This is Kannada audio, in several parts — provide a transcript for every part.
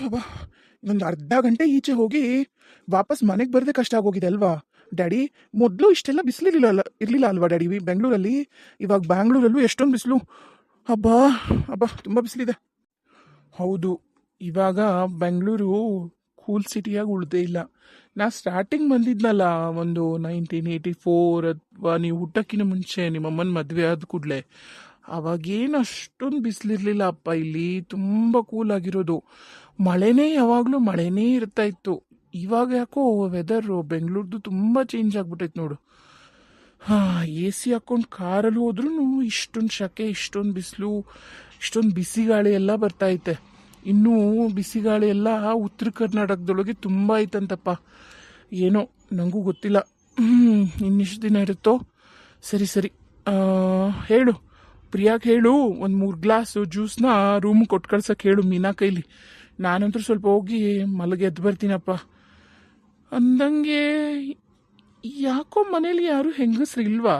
ಅಬ್ಬಾ, ಇನ್ನೊಂದು ಅರ್ಧ ಗಂಟೆ ಈಚೆ ಹೋಗಿ ವಾಪಸ್ ಮನೆಗೆ ಬರದೆ ಕಷ್ಟ ಆಗೋಗಿದೆ ಅಲ್ವಾ ಡ್ಯಾಡಿ. ಮೊದಲು ಇಷ್ಟೆಲ್ಲ ಇರಲಿಲ್ಲ ಅಲ್ವಾ ಡ್ಯಾಡಿ ಬೆಂಗಳೂರಲ್ಲಿ. ಇವಾಗ ಬ್ಯಾಂಗ್ಳೂರಲ್ಲೂ ಎಷ್ಟೊಂದು ಬಿಸಿಲು. ಅಬ್ಬಾ ಅಬ್ಬಾ ತುಂಬ ಬಿಸಿಲಿದೆ. ಹೌದು, ಇವಾಗ ಬೆಂಗಳೂರು ಕೂಲ್ ಸಿಟಿಯಾಗಿ ಉಳ್ದೇ ಇಲ್ಲ. ನಾ ಸ್ಟಾರ್ಟಿಂಗ್ ಬಂದಿದ್ನಲ್ಲ, ಒಂದು 1984 ಅಥವಾ ನೀವು ಹುಟ್ಟಕ್ಕಿಂತ ಮುಂಚೆ ನಿಮ್ಮಮ್ಮನ ಮದುವೆ ಆದ ಕೂಡಲೇ, ಅವಾಗೇನು ಅಷ್ಟೊಂದು ಬಿಸಿಲಿರಲಿಲ್ಲ ಅಪ್ಪ. ಇಲ್ಲಿ ತುಂಬ ಕೂಲ್ ಆಗಿರೋದು. ಮಳೆನೇ ಯಾವಾಗಲೂ ಮಳೆನೇ ಇರ್ತಾ ಇತ್ತು. ಇವಾಗ ಯಾಕೋ ವೆದರು ಬೆಂಗಳೂರ್ದು ತುಂಬ ಚೇಂಜ್ ಆಗ್ಬಿಟ್ಟೈತೆ ನೋಡು. ಹಾಂ, ಎ ಸಿ ಹಾಕ್ಕೊಂಡು ಕಾರಲ್ಲಿ ಹೋದ್ರೂ ಇಷ್ಟೊಂದು ಶಕೆ, ಇಷ್ಟೊಂದು ಬಿಸಿಲು, ಇಷ್ಟೊಂದು ಬಿಸಿ ಗಾಳಿ ಎಲ್ಲ ಬರ್ತಾ ಐತೆ. ಇನ್ನೂ ಬಿಸಿ ಗಾಳಿ ಎಲ್ಲ ಉತ್ತರ ಕರ್ನಾಟಕದೊಳಗೆ ತುಂಬ ಐತಂತಪ್ಪ. ಏನೋ ನನಗೂ ಗೊತ್ತಿಲ್ಲ. ಇನ್ನಿಷ್ಟು ದಿನ ಇರುತ್ತೋ. ಸರಿ ಸರಿ, ಹೇಳು ಪ್ರಿಯಾಗೆ ಹೇಳು, ಒಂದು 3 ಗ್ಲಾಸು ಜ್ಯೂಸ್ನ ರೂಮ್ ಕೊಟ್ಟು ಕಳ್ಸಕ್ಕೆ ಹೇಳು ಮೀನಾ ಕೈಲಿ. ನಾನಂತೂ ಸ್ವಲ್ಪ ಹೋಗಿ ಮಲಗಿ ಎದ್ದು ಬರ್ತೀನಪ್ಪ. ಅಂದಂಗೆ ಯಾಕೋ ಮನೇಲಿ ಯಾರು ಹೆಂಗಸ್ರು ಇಲ್ವಾ?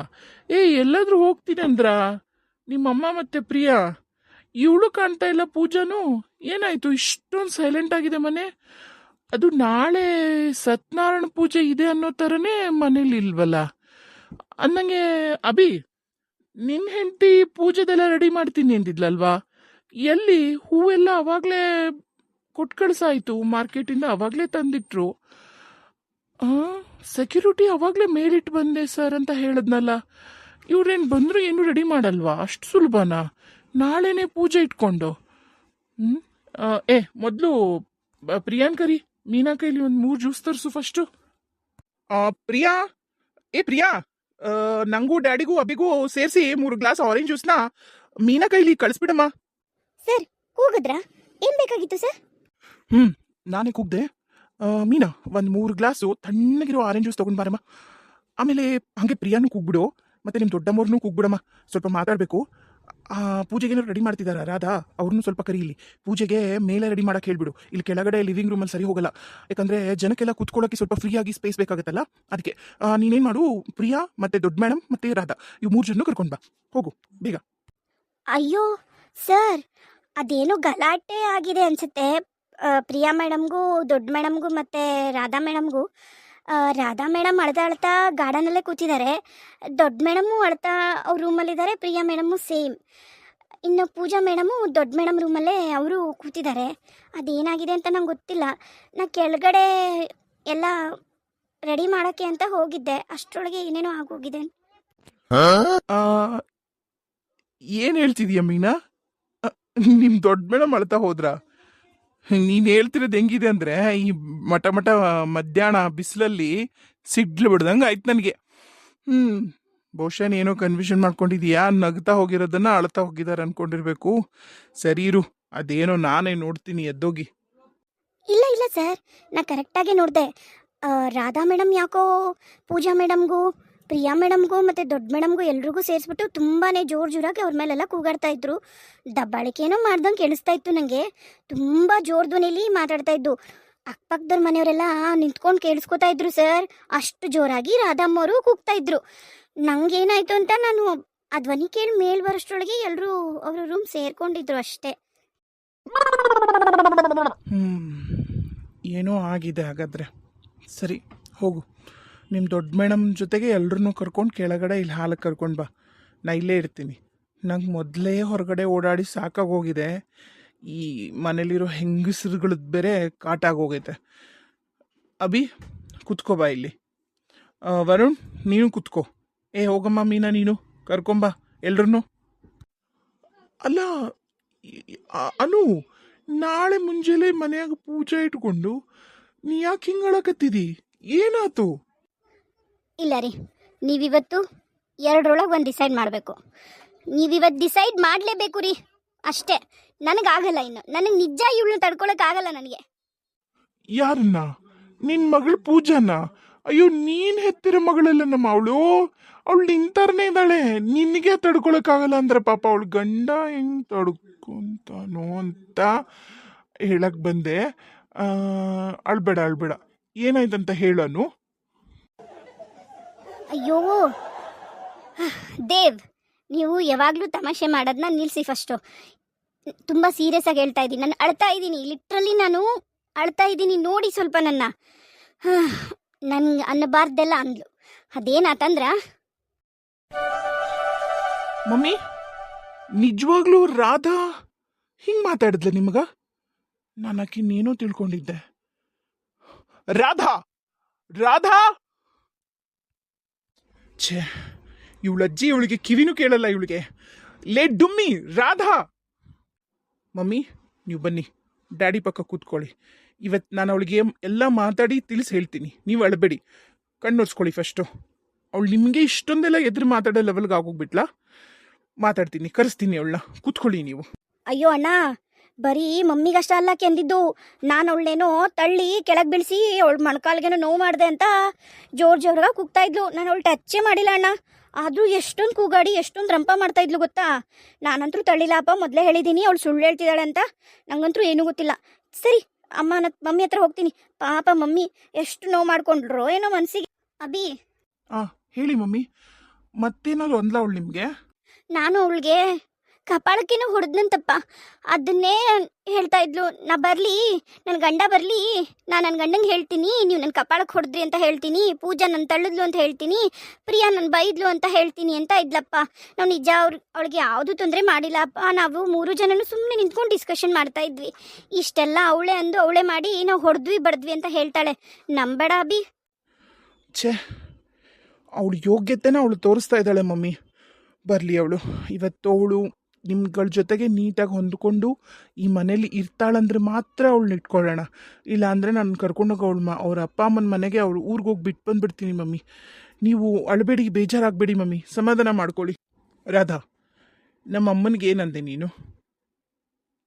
ಎಲ್ಲಾದ್ರೂ ಹೋಗ್ತೀನಿ ಅಂದ್ರ ನಿಮ್ಮಮ್ಮ ಮತ್ತೆ ಪ್ರಿಯಾ? ಇವಳು ಕಾಣ್ತಾ ಇಲ್ಲ. ಪೂಜಾನು ಏನಾಯ್ತು ಇಷ್ಟೊಂದು ಸೈಲೆಂಟ್ ಆಗಿದೆ ಮನೆ? ಅದು ನಾಳೆ ಸತ್ಯನಾರಾಯಣ ಪೂಜೆ ಇದೆ ಅನ್ನೋ ಥರನೇ ಮನೇಲಿ ಇಲ್ವಲ್ಲ. ಅಂದಂಗೆ ಅಭಿ, ನಿನ್ನ ಹೆಂಡತಿ ಪೂಜೆದೆಲ್ಲ ರೆಡಿ ಮಾಡ್ತೀನಿ ಅಂದಿದ್ಲಲ್ವಾ? ಎಲ್ಲಿ ಹೂವೆಲ್ಲ ಅವಾಗಲೇ ಕೊಟ್ಟು ಕಳ್ಸಾಯ್ತು, ಮಾರ್ಕೆಟಿಂದ ಅವಾಗಲೇ ತಂದಿಟ್ರು. ಸೆಕ್ಯೂರಿಟಿ ಅವಾಗಲೇ ಮೇಲಿಟ್ಟು ಬಂದೆ ಸರ್ ಅಂತ ಹೇಳಿದ್ನಲ್ಲ. ಇವ್ರೇನು ಬಂದರೂ ಏನು ರೆಡಿ ಮಾಡಲ್ವಾ? ಅಷ್ಟು ಸುಲಭನಾ ನಾಳೆನೇ ಪೂಜೆ ಇಟ್ಕೊಂಡು? ಮೊದಲು ಪ್ರಿಯಾಂಕರಿ ಮೀನಾ ಕೈಲಿ ಒಂದು 3 ಜ್ಯೂಸ್ ತರಿಸು ಫಸ್ಟು. ಪ್ರಿಯಾ, ಪ್ರಿಯಾ, ನಂಗೂ ಡ್ಯಾಡಿಗೂ ಅಬಿಗೂ ಸೇರಿಸಿ 3 ಗ್ಲಾಸ್ ಆರೆಂಜ್ ಜ್ಯೂಸ್ನ ಮೀನಾ ಕೈಲಿ ಕಳಿಸ್ಬಿಡಮ್ಮ. ಸರ್, ಕೂಗಿದ್ರಾ? ಏನ್ ಬೇಕಾಗಿತ್ತು ಸರ್? ನಾನೇ ಕೂಗ್ದೆ. ಮೀನಾ, ಒಂದು 3 ಗ್ಲಾಸು ತಣ್ಣಗಿರೋ ಆರೆಂಜ್ ಜ್ಯೂಸ್ ತೊಗೊಂಡು ಬಾರಮ್ಮ. ಆಮೇಲೆ ಹಾಗೆ ಪ್ರಿಯಾನು ಕೂಗ್ಬಿಡು, ಮತ್ತು ನಿಮ್ಮ ದೊಡ್ಡಮ್ಮವ್ರನ್ನೂ ಕೂಗ್ಬಿಡಮ್ಮ. ಸ್ವಲ್ಪ ಮಾತಾಡಬೇಕು. ಪೂಜೆಗೆ ಏನಾದ್ರು ರೆಡಿ ಮಾಡ್ತಿದ್ದಾರಾ ರಾಧಾ? ಅವ್ರನ್ನೂ ಸ್ವಲ್ಪ ಕರೀಲಿ. ಪೂಜೆಗೆ ಮೇಲೆ ರೆಡಿ ಮಾಡಕ್ಕೆ ಹೇಳ್ಬಿಡು. ಇಲ್ಲಿ ಕೆಳಗಡೆ ಲಿವಿಂಗ್ ರೂಮಲ್ಲಿ ಸರಿ ಹೋಗಲ್ಲ, ಯಾಕಂದರೆ ಜನಕ್ಕೆಲ್ಲ ಕೂತ್ಕೊಳ್ಳೋಕ್ಕೆ ಸ್ವಲ್ಪ ಫ್ರೀಯಾಗಿ ಸ್ಪೇಸ್ ಬೇಕಾಗುತ್ತಲ್ಲ, ಅದಕ್ಕೆ. ನೀನೇನು ಮಾಡು, ಪ್ರಿಯಾ ಮತ್ತು ದೊಡ್ಡ ಮೇಡಮ್ ಮತ್ತು ರಾಧಾ ಇವು 3 ಜನ ಕರ್ಕೊಂಡು ಬಾ. ಹೋಗು ಬೇಗ. ಅಯ್ಯೋ ಸರ್, ಅದೇನೋ ಗಲಾಟೆ ಆಗಿದೆ ಅನ್ಸುತ್ತೆ. ಪ್ರಿಯಾ ಮೇಡಮ್ಗೂ, ದೊಡ್ಡ ಮೇಡಮ್ಗೂ ಮತ್ತು ರಾಧಾ ಮೇಡಮ್ಗೂ. ರಾಧಾ ಮೇಡಮ್ ಅಳ್ತಾ ಗಾರ್ಡನಲ್ಲೇ ಕೂತಿದ್ದಾರೆ. ದೊಡ್ಡ ಮೇಡಮು ಅಳ್ತಾ ಅವ್ರ ರೂಮಲ್ಲಿದ್ದಾರೆ. Priya madam same. ಇನ್ನು ಪೂಜಾ ಮೇಡಮು ದೊಡ್ಡ ಮೇಡಮ್ ರೂಮಲ್ಲೇ ಅವರು ಕೂತಿದ್ದಾರೆ. ಅದೇನಾಗಿದೆ ಅಂತ ನಂಗೆ ಗೊತ್ತಿಲ್ಲ. ನಾ ಕೆಳಗಡೆ ಎಲ್ಲ ರೆಡಿ ಮಾಡೋಕ್ಕೆ ಅಂತ ಹೋಗಿದ್ದೆ, ಅಷ್ಟರೊಳಗೆ ಏನೇನೋ ಆಗೋಗಿದೆ. ಏನು ಹೇಳ್ತಿದೀಯ ಮೀನಾ? ನಿಮ್ಮ ದೊಡ್ಡ ಮೇಡಮ್ ಅಳ್ತಾ ಹೋದ್ರಾ? ನೀನು ಹೇಳ್ತಿರೋದು ಹೆಂಗಿದೆ ಅಂದರೆ, ಈ ಮಠ ಮಧ್ಯಾಹ್ನ ಬಿಸಿಲಲ್ಲಿ ಸಿಡ್ಲು ಬಿಡ್ದಂಗೆ ಆಯ್ತು ನನಗೆ. ಬಹುಶಃ ಏನೋ ಕನ್ಫ್ಯೂಷನ್ ಮಾಡ್ಕೊಂಡಿದೀಯಾ. ನಗ್ತಾ ಹೋಗಿರೋದನ್ನ ಅಳ್ತಾ ಹೋಗಿದ್ದಾರೆ ಅನ್ಕೊಂಡಿರ್ಬೇಕು. ಸರಿ ಇರು, ಅದೇನೋ ನಾನೇ ನೋಡ್ತೀನಿ, ಎದ್ದೋಗಿ. ಇಲ್ಲ ಸರ್, ನಾ ಕರೆಕ್ಟಾಗಿ ನೋಡಿದೆ. ರಾಧಾ ಮೇಡಮ್ ಯಾಕೋ ಪೂಜಾ ಮೇಡಮ್ಗೂ, ಪ್ರಿಯಾ ಮೇಡಮ್ಗೂ ಮತ್ತು ದೊಡ್ಡ ಮೇಡಮ್ಗೂ ಎಲ್ರಿಗೂ ಸೇರಿಸ್ಬಿಟ್ಟು ತುಂಬಾ ಜೋರಾಗಿ ಅವ್ರ ಮೇಲೆಲ್ಲ ಕೂಗಾಡ್ತಾ ಇದ್ರು. ದಬ್ಬಾಳಿಕೆನೋ ಮಾಡ್ದಂಗೆ ಕೇಳಿಸ್ತಾ ಇತ್ತು ನನಗೆ. ತುಂಬ ಜೋರು ಧ್ವನಿಲಿ ಮಾತಾಡ್ತಾ ಇದ್ದು. ಅಕ್ಕಪಕ್ಕದವ್ರ ಮನೆಯವರೆಲ್ಲ ನಿಂತ್ಕೊಂಡು ಕೇಳಿಸ್ಕೊತಾ ಇದ್ರು ಸರ್. ಅಷ್ಟು ಜೋರಾಗಿ ರಾಧಮ್ಮವರು ಕೂಗ್ತಾ ಇದ್ರು. ನಂಗೇನಾಯ್ತು ಅಂತ ನಾನು ಆ ಧ್ವನಿ ಕೇಳಿ ಮೇಲ್ ಬರೋಷ್ಟರೊಳಗೆ ಎಲ್ಲರೂ ಅವ್ರ ರೂಮ್ ಸೇರ್ಕೊಂಡಿದ್ರು ಅಷ್ಟೇ. ಏನೋ ಆಗಿದೆ ಹಾಗಾದರೆ. ಸರಿ ಹೋಗು, ನಿಮ್ಮ ದೊಡ್ಡ ಮೇಡಮ್ ಜೊತೆಗೆ ಎಲ್ಲರನ್ನೂ ಕರ್ಕೊಂಡು ಕೆಳಗಡೆ ಇಲ್ಲಿ ಹಾಲಕ್ಕೆ ಕರ್ಕೊಂಡು ಬಾ. ನಾ ಇಲ್ಲೇ ಇರ್ತೀನಿ. ನಂಗೆ ಮೊದಲೇ ಹೊರಗಡೆ ಓಡಾಡಿ ಸಾಕಾಗೋಗಿದೆ. ಈ ಮನೇಲಿರೋ ಹೆಂಗಸ್ರುಗಳದ್ದು ಬೇರೆ ಕಾಟ ಆಗೋಗೈತೆ. ಅಭಿ, ಕುತ್ಕೋ ಬಾ ಇಲ್ಲಿ. ವರುಣ್, ನೀನು ಕುತ್ಕೋ. ಹೋಗಮ್ಮ ಮೀನಾ, ನೀನು ಕರ್ಕೊಂಬಾ ಎಲ್ರನ್ನೂ. ಅಲ್ಲ ಅನು, ನಾಳೆ ಮುಂಜಾನೆ ಮನೆಯಾಗ ಪೂಜೆ ಇಟ್ಕೊಂಡು ನೀ ಯಾಕೆ ಹಿಂಗಳಕತ್ತಿದಿ? ಏನಾತು? ಇಲ್ಲ ರೀ, ನೀವಿವತ್ತು 2ರೊಳಗೆ ಒಂದು ಡಿಸೈಡ್ ಮಾಡಬೇಕು. ನೀವಿವತ್ತು ಡಿಸೈಡ್ ಮಾಡಲೇಬೇಕು ರೀ, ಅಷ್ಟೇ. ನನಗಾಗಲ್ಲ ಇನ್ನು. ನನಗೆ ನಿಜ ಇವಳನ್ನ ತಡ್ಕೊಳಕ್ಕಾಗಲ್ಲ ನನಗೆ. ಯಾರನ್ನ? ನಿನ್ನ ಮಗಳು ಪೂಜಾನ? ಅಯ್ಯೋ, ನೀನು ಹೆತ್ತಿರೋ ಮಗಳೆಲ್ಲ ನಮ್ಮ ಅವಳು. ಅವಳು ನಿಂತರನೇ ಇದ್ದಾಳೆ. ನಿನಗೆ ತಡ್ಕೊಳಕ್ಕಾಗಲ್ಲ ಅಂದ್ರೆ ಪಾಪ ಅವಳು ಗಂಡ ಹೆಂಗೆ ತಡ್ಕೊಂತಾನೋ ಅಂತ ಹೇಳಕ್ ಬಂದೆ. ಅಳ್ಬೇಡ. ಏನಾಯ್ತಂತ ಹೇಳನು? ಅಯ್ಯೋ ದೇವ್, ನೀವು ಯಾವಾಗಲೂ ತಮಾಷೆ ಮಾಡೋದನ್ನ ನಿಲ್ಲಿಸಿ ಫಸ್ಟು. ತುಂಬ ಸೀರಿಯಸ್ ಆಗಿ ಹೇಳ್ತಾ ಇದ್ದೀನಿ. ನಾನು ಅಳ್ತಾ ಇದ್ದೀನಿ, ಲಿಟ್ರಲಿ ನಾನು ಅಳ್ತಾ ಇದ್ದೀನಿ. ನೋಡಿ ಸ್ವಲ್ಪ ನನ್ನ. ನನ್ಗೆ ಅನ್ನಬಾರ್ದೆಲ್ಲ ಅಂದ್ಲು. ಅದೇನಾತಂದ್ರ ಮಮ್ಮಿ ನಿಜವಾಗ್ಲೂ ರಾಧಾ ಹಿಂಗ್ ಮಾತಾಡಿದ್ಲ ನಿಮಗ? ನಾನು ಆಕಿನ್ನೇನೋ ತಿಳ್ಕೊಂಡಿದ್ದೆ. ರಾಧಾ ರಾಧಾ ಛೇ, ಇವಳಜ್ಜಿ ಇವಳಿಗೆ ಕಿವಿನೂ ಕೇಳಲ್ಲ ಇವಳಿಗೆ. ಲೇ ಡುಮ್ಮಿ ರಾಧಾ. ಮಮ್ಮಿ ನೀವು ಬನ್ನಿ, ಡ್ಯಾಡಿ ಪಕ್ಕ ಕೂತ್ಕೊಳ್ಳಿ. ಇವತ್ತು ನಾನು ಅವಳಿಗೆ ಎಲ್ಲ ಮಾತಾಡಿ ತಿಳಿಸಿ ಹೇಳ್ತೀನಿ. ನೀವು ಅಳಬೇಡಿ, ಕಣ್ಣೊರ್ಸ್ಕೊಳ್ಳಿ ಫಸ್ಟು. ಅವಳು ನಿಮಗೆ ಇಷ್ಟೊಂದೆಲ್ಲ ಎದುರು ಮಾತಾಡೋ ಲೆವೆಲ್ಗೆ ಆಗೋಗ್ಬಿಟ್ಲಾ? ಮಾತಾಡ್ತೀನಿ, ಕರೆಸ್ತೀನಿ ಅವಳನ್ನ. ಕೂತ್ಕೊಳ್ಳಿ ನೀವು. ಅಯ್ಯೋ ಅಣ್ಣ, ಬರೀ ಮಮ್ಮಿಗಷ್ಟ ಅಲ್ಲ ಕೆಂದಿದ್ದು. ನಾನು ಅವಳನ್ನೇನೋ ತಳ್ಳಿ ಕೆಳಗೆ ಬೀಳಿಸಿ ಅವಳ ಮೊಣಕಾಲ್ಗೇನೋ ನೋವು ಮಾಡಿದೆ ಅಂತ ಜೋರಾಗಿ ಕೂಗ್ತಾ ಇದ್ಲು. ನಾನು ಅವಳು ಟಚ್ಚೇ ಮಾಡಿಲ್ಲ ಅಣ್ಣ. ಆದರೂ ಎಷ್ಟೊಂದು ಕೂಗಾಡಿ ಎಷ್ಟೊಂದು ರಂಪ ಮಾಡ್ತಾ ಇದ್ಲು ಗೊತ್ತಾ. ನಾನಂತರೂ ತಳ್ಳಿಲ್ಲಪ್ಪ, ಮೊದಲೇ ಹೇಳಿದ್ದೀನಿ. ಅವಳು ಸುಳ್ಳು ಹೇಳ್ತಿದ್ದಾಳೆ ಅಂತ ನಂಗಂತೂ ಏನೂ ಗೊತ್ತಿಲ್ಲ. ಸರಿ ಮಮ್ಮಿ ಹತ್ರ ಹೋಗ್ತೀನಿ. ಪಾಪ ಮಮ್ಮಿ ಎಷ್ಟು ನೋವು ಮಾಡ್ಕೊಂಡ್ರು ಏನೋ ಮನಸ್ಸಿಗೆ. ಅಭಿ ಹೇಳಿ ಮಮ್ಮಿ, ಮತ್ತೇನಾದ್ರು ಅಂದ್ಲ ಅವಳು ನಿಮಗೆ? ನಾನು ಅವಳಿಗೆ ಕಪಾಳಕ್ಕೇನೋ ಹೊಡೆದ್ನಂತಪ್ಪ, ಅದನ್ನೇ ಹೇಳ್ತಾ ಇದ್ಲು. ನಾ ಬರಲಿ, ನನ್ನ ಗಂಡ ಬರಲಿ, ನಾನು ನನ್ನ ಗಂಡಂಗೆ ಹೇಳ್ತೀನಿ ನೀವು ನನ್ನ ಕಪಾಳಕ್ಕೆ ಹೊಡೆದ್ರಿ ಅಂತ ಹೇಳ್ತೀನಿ, ಪೂಜಾ ನನ್ನ ತಳ್ಳಿದ್ಲು ಅಂತ ಹೇಳ್ತೀನಿ, ಪ್ರಿಯಾ ನನ್ನ ಬೈದ್ಲು ಅಂತ ಹೇಳ್ತೀನಿ ಅಂತ ಇದ್ಲಪ್ಪ. ನಾವು ನಿಜ ಅವಳಿಗೆ ಯಾವುದೂ ತೊಂದರೆ ಮಾಡಿಲ್ಲಪ್ಪ. ನಾವು 3 ಜನನು ಸುಮ್ಮನೆ ನಿಂತ್ಕೊಂಡು ಡಿಸ್ಕಷನ್ ಮಾಡ್ತಾ ಇದ್ವಿ. ಇಷ್ಟೆಲ್ಲ ಅವಳೇ ಅಂದು ಅವಳೇ ಮಾಡಿ ನಾವು ಹೊಡೆದ್ವಿ ಬಡ್ದ್ವಿ ಅಂತ ಹೇಳ್ತಾಳೆ. ನಂಬೇಡ ಅಭಿ. ಛೇ, ಅವಳು ಯೋಗ್ಯತೆನ ಅವಳು ತೋರಿಸ್ತಾ ಇದ್ದಾಳೆ ಮಮ್ಮಿ. ಬರಲಿ ಅವಳು. ಇವತ್ತು ಅವಳು ನಿಮ್ಗಳ ಜೊತೆಗೆ ನೀಟಾಗಿ ಹೊಂದ್ಕೊಂಡು ಈ ಮನೇಲಿ ಇರ್ತಾಳಂದ್ರೆ ಮಾತ್ರ ಅವಳನ್ನ ಇಟ್ಕೊಳ್ಳೋಣ. ಇಲ್ಲ ಅಂದರೆ ನಾನು ಕರ್ಕೊಂಡೋಗಿ ಅವ್ರ ಅಪ್ಪ ಅಮ್ಮನ ಮನೆಗೆ ಅವಳು ಊರಿಗೆ ಹೋಗಿ ಬಿಟ್ಟು ಬಂದುಬಿಡ್ತೀನಿ ಮಮ್ಮಿ. ನೀವು ಅಳಬೇಡಿ, ಬೇಜಾರಾಗಬೇಡಿ ಮಮ್ಮಿ, ಸಮಾಧಾನ ಮಾಡ್ಕೊಳ್ಳಿ. ರಾಧಾ, ನಮ್ಮ ಅಮ್ಮನಿಗೆ ಏನಂದೆ ನೀನು?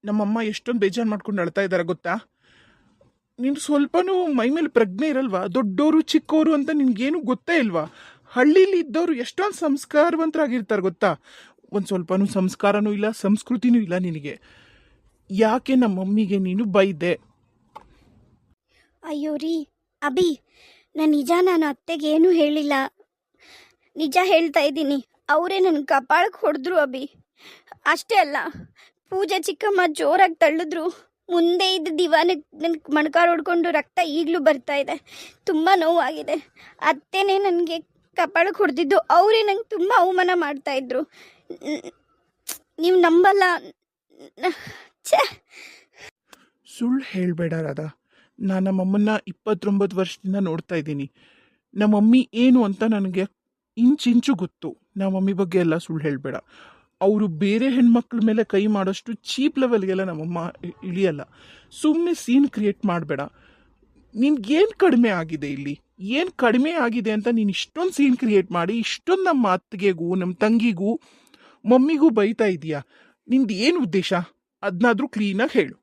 ನಮ್ಮಮ್ಮ ಎಷ್ಟೊಂದು ಬೇಜಾರು ಮಾಡ್ಕೊಂಡು ಅಳ್ತಾ ಇದ್ದಾರೆ ಗೊತ್ತಾ? ನೀನು ಸ್ವಲ್ಪನೂ ಮೈ ಮೇಲೆ ಪ್ರಜ್ಞೆ ಇರಲ್ವಾ? ದೊಡ್ಡೋರು ಚಿಕ್ಕವರು ಅಂತ ನಿನ್ಗೇನು ಗೊತ್ತೇ ಇಲ್ವಾ? ಹಳ್ಳೀಲಿ ಇದ್ದವರು ಎಷ್ಟೊಂದು ಸಂಸ್ಕಾರವಂತರಾಗಿರ್ತಾರೆ ಗೊತ್ತಾ? ಒಂದು ಸ್ವಲ್ಪನೂ ಸಂಸ್ಕಾರನೂ ಇಲ್ಲ, ಸಂಸ್ಕೃತಿನೂ ಇಲ್ಲ ನಿನಗೆ. ಯಾಕೆ ನಮ್ಮ ಮಮ್ಮಿಗೆ ನೀನು ಬೈದೆ? ಅಯ್ಯೋ ರೀ ಅಭಿ, ನಾನು ಅತ್ತೆಗೆ ಏನೂ ಹೇಳಿಲ್ಲ. ನಿಜ ಹೇಳ್ತಾ ಇದ್ದೀನಿ. ಅವರೇ ನನ್ನ ಕಪಾಳಕ್ಕೆ ಹೊಡೆದ್ರು ಅಭಿ. ಅಷ್ಟೇ ಅಲ್ಲ, ಪೂಜಾ ಚಿಕ್ಕಮ್ಮ ಜೋರಾಗಿ ತಳ್ಳಿದ್ರು. ಮುಂದೆ ಇದ್ದ ದಿವಾನಕ್ಕೆ ನನ್ನ ಮೊಣಕಾಲು ಹೊಡ್ಕೊಂಡು ರಕ್ತ ಈಗಲೂ ಬರ್ತಾ ಇದೆ. ತುಂಬ ನೋವಾಗಿದೆ. ಅತ್ತೆನೇ ನನಗೆ ಕಪಾಳಕ್ಕೆ ಹೊಡೆದಿದ್ದು. ಅವರೇ ನಂಗೆ ತುಂಬ ಅವಮಾನ ಮಾಡ್ತಾಯಿದ್ರು. ನೀವು ನಂಬಲ್ಲ. ಛೇ, ಸುಳ್ಳು ಹೇಳಬೇಡ ರಾಧಾ. ನಾನು ನಮ್ಮಮ್ಮನ್ನ 29 ವರ್ಷದಿಂದ ನೋಡ್ತಾ ಇದ್ದೀನಿ. ನಮ್ಮ ಮಮ್ಮಿ ಏನು ಅಂತ ನನಗೆ ಇಂಚಿಂಚು ಗೊತ್ತು. ನಮ್ಮ ಮಮ್ಮಿ ಬಗ್ಗೆ ಎಲ್ಲ ಸುಳ್ಳು ಹೇಳಬೇಡ. ಅವರು ಬೇರೆ ಹೆಣ್ಮಕ್ಳ ಮೇಲೆ ಕೈ ಮಾಡೋಷ್ಟು ಚೀಪ್ ಲೆವೆಲ್ಗೆಲ್ಲ ನಮ್ಮಮ್ಮ ಇಳಿಯಲ್ಲ. ಸುಮ್ಮನೆ ಸೀನ್ ಕ್ರಿಯೇಟ್ ಮಾಡಬೇಡ. ನಿನ್ಗೇನು ಕಡಿಮೆ ಆಗಿದೆ ಇಲ್ಲಿ? ಏನು ಕಡಿಮೆ ಆಗಿದೆ ಅಂತ ನೀನು ಇಷ್ಟೊಂದು ಸೀನ್ ಕ್ರಿಯೇಟ್ ಮಾಡಿ ಇಷ್ಟೊಂದು ನಮ್ಮ ಅತ್ತಿಗೆಗೂ ನಮ್ಮ ತಂಗಿಗೂ ಮಮ್ಮಿಗೂ ಬೈತಾ ಇದೀಯಾ? ನಿಂದು ಏನು ಉದ್ದೇಶ? ಅದನ್ನಾದ್ರೂ ಕ್ಲೀನಾಗಿ ಹೇಳು.